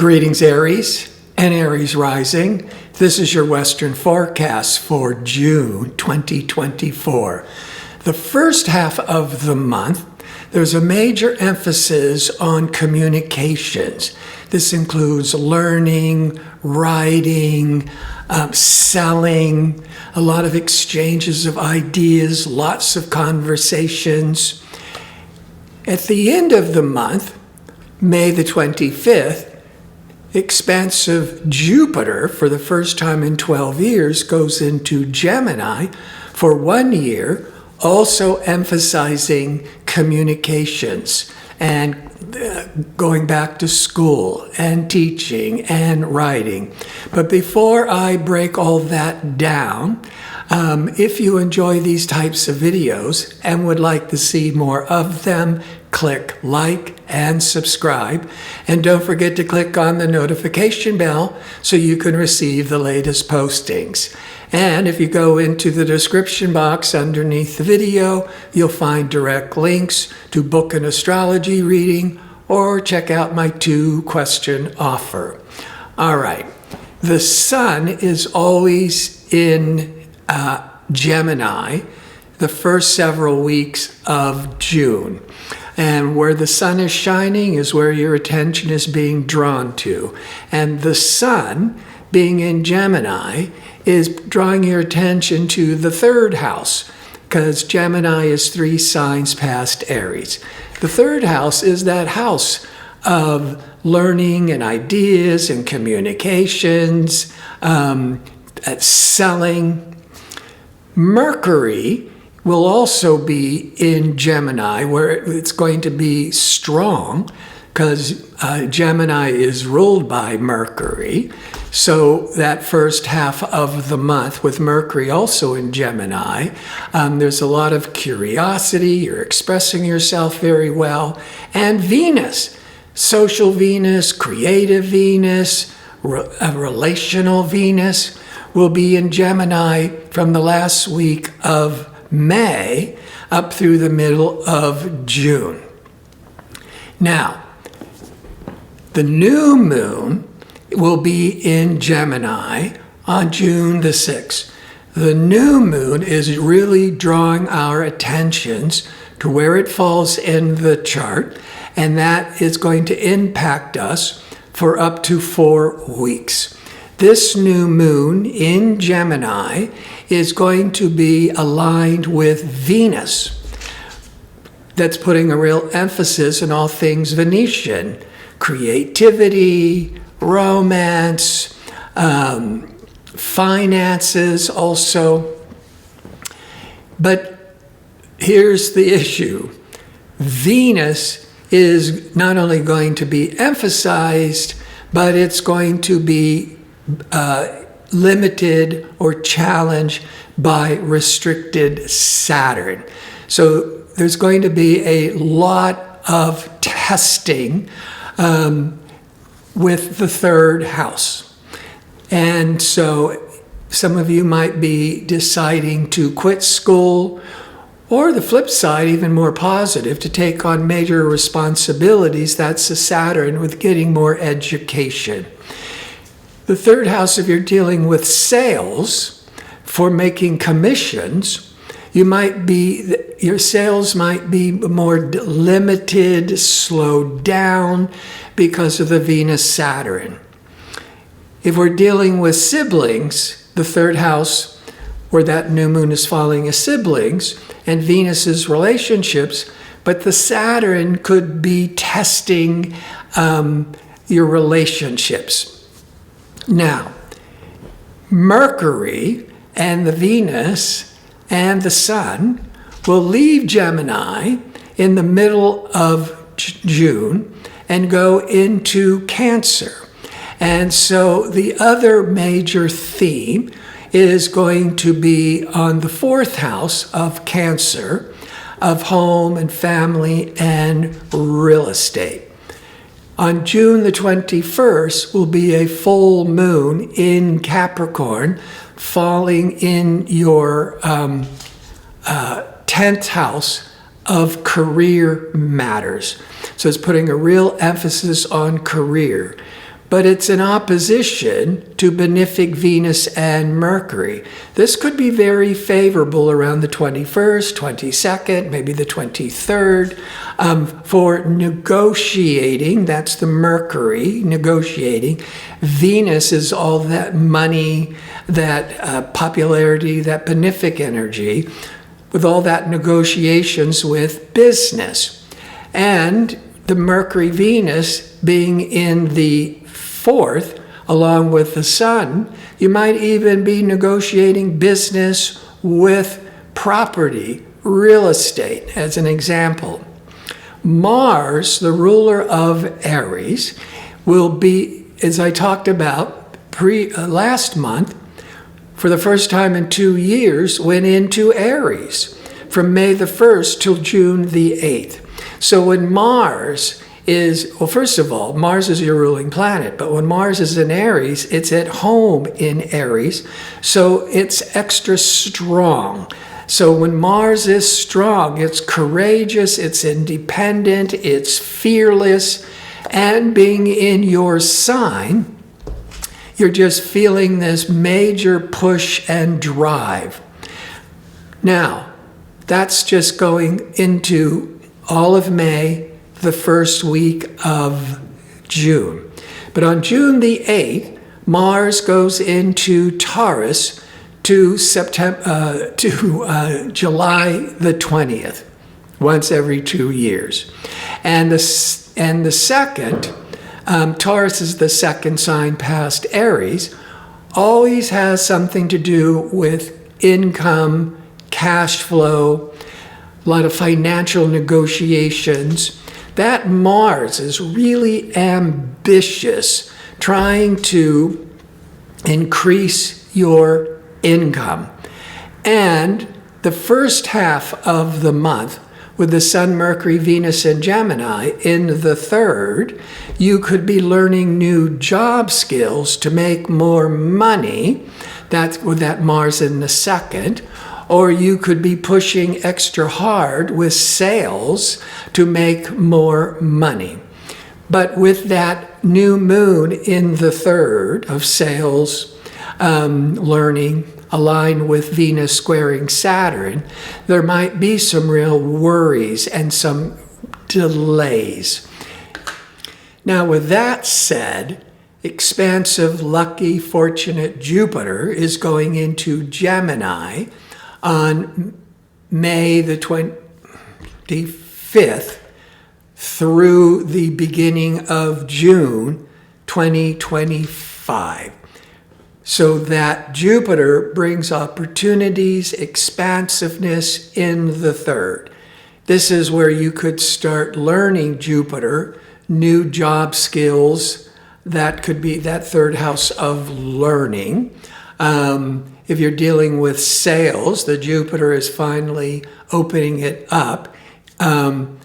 Greetings, Aries and Aries rising. This is your Western forecast for June 2024. The first half of the month, there's a major emphasis on communications. This includes learning, writing, selling, a lot of exchanges of ideas, lots of conversations. At the end of the month, May the 25th, expansive Jupiter, for the first time in 12 years, goes into Gemini for 1 year, also emphasizing communications and going back to school and teaching and writing. But before I break all that down, if you enjoy these types of videos and would like to see more of them, click like and subscribe. And don't forget to click on the notification bell so you can receive the latest postings. And if you go into the description box underneath the video, you'll find direct links to book an astrology reading or check out my 2-question offer. All right. The sun is always in Gemini the first several weeks of June. And where the sun is shining is where your attention is being drawn to. And the sun, being in Gemini, is drawing your attention to the third house, because Gemini is 3 signs past Aries. The third house is that house of learning and ideas and communications, selling. Mercury will also be in Gemini, where it's going to be strong, because Gemini is ruled by Mercury. So that first half of the month, with Mercury also in Gemini, there's a lot of curiosity. You're expressing yourself very well. And Venus, social Venus, creative Venus, relational Venus, will be in Gemini from the last week of May up through the middle of June. Now, the new moon will be in Gemini on June the 6th. The new moon is really drawing our attentions to where it falls in the chart, and that is going to impact us for up to 4 weeks. This new moon in Gemini is going to be aligned with Venus. That's putting a real emphasis on all things Venetian: creativity, romance, finances also. But here's the issue. Venus is not only going to be emphasized, but it's going to be limited or challenged by restricted Saturn. So there's going to be a lot of testing with the third house. And so some of you might be deciding to quit school, or the flip side, even more positive, to take on major responsibilities. That's the Saturn with getting more education. The third house, if you're dealing with sales for making commissions, your sales might be more limited, slowed down because of the Venus-Saturn. If we're dealing with siblings, the third house, where that new moon is falling, is siblings, and Venus is relationships, but the Saturn could be testing your relationships. Now, Mercury and the Venus and the Sun will leave Gemini in the middle of June and go into Cancer. And so the other major theme is going to be on the 4th house of Cancer, of home and family and real estate. On June the 21st will be a full moon in Capricorn, falling in your 10th house of career matters. So it's putting a real emphasis on career. but it's in opposition to benefic Venus and Mercury. This could be very favorable around the 21st, 22nd, maybe the 23rd, for negotiating. That's the Mercury, negotiating. Venus is all that money, that popularity, that benefic energy, with all that negotiations with business. And the Mercury-Venus being in the 4th, along with the Sun, you might even be negotiating business with property, real estate, as an example. Mars, the ruler of Aries, will be, as I talked about last month, for the first time in 2 years, went into Aries from May the 1st till June the 8th. So when Mars is, well, first of all, Mars is your ruling planet, but when Mars is in Aries, it's at home in Aries, so it's extra strong. So when Mars is strong, it's courageous, it's independent, it's fearless, and being in your sign, you're just feeling this major push and drive. Now, that's just going into all of May, the first week of June. But on June the 8th, Mars goes into Taurus to July the 20th, once every 2 years. And the second, Taurus is the second sign past Aries, always has something to do with income, cash flow, a lot of financial negotiations. That Mars is really ambitious, trying to increase your income. And the first half of the month, with the Sun, Mercury, Venus, and Gemini in the 3rd, you could be learning new job skills to make more money. That's with that Mars in the 2nd. Or you could be pushing extra hard with sales to make more money. But with that new moon in the 3rd of sales, learning, aligned with Venus squaring Saturn, there might be some real worries and some delays. Now, with that said, expansive, lucky, fortunate Jupiter is going into Gemini on May the 25th through the beginning of June 2025. So that Jupiter brings opportunities, expansiveness in the 3rd. This is where you could start learning Jupiter, new job skills. That could be that 3rd house of learning. If you're dealing with sales, the Jupiter is finally opening it up. And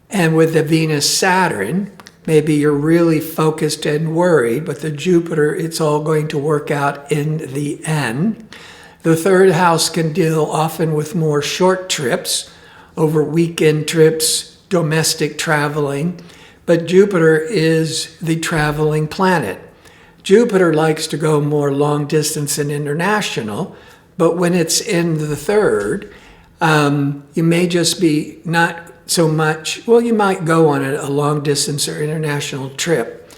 with the Venus-Saturn, maybe you're really focused and worried, but the Jupiter, it's all going to work out in the end. The 3rd house can deal often with more short trips, over weekend trips, domestic traveling, but Jupiter is the traveling planet. Jupiter likes to go more long distance and international, but when it's in the 3rd, you may just be not so much, well, you might go on a long distance or international trip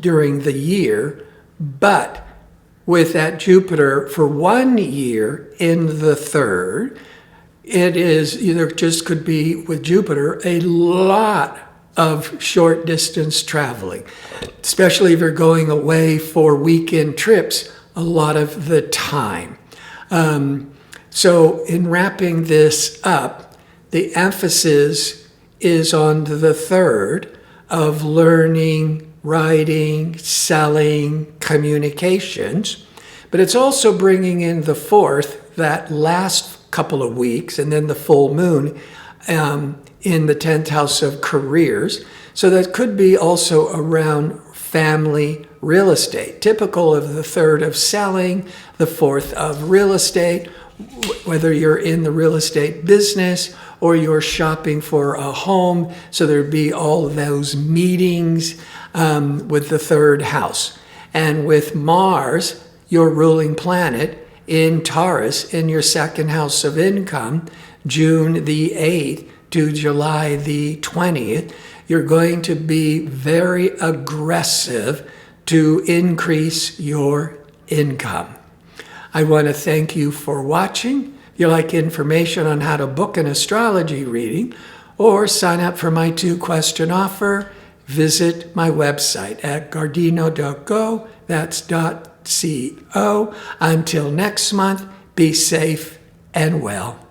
during the year, but with that Jupiter for 1 year in the 3rd, it is either just could be with Jupiter a lot of short distance traveling, especially if you're going away for weekend trips a lot of the time. So in wrapping this up, the emphasis is on the 3rd of learning, writing, selling, communications, but it's also bringing in the 4th, that last couple of weeks, and then the full moon in the 10th house of careers. So that could be also around family real estate, typical of the 3rd of selling, the 4th of real estate, whether you're in the real estate business or you're shopping for a home. So there'd be all of those meetings, with the third house. And with Mars, your ruling planet, in Taurus, in your second house of income, June the 8th to July the 20th, you're going to be very aggressive to increase your income. I want to thank you for watching. If you like information on how to book an astrology reading or sign up for my 2-question offer, visit my website at gardino.go. That's .co. Until next month, be safe and well.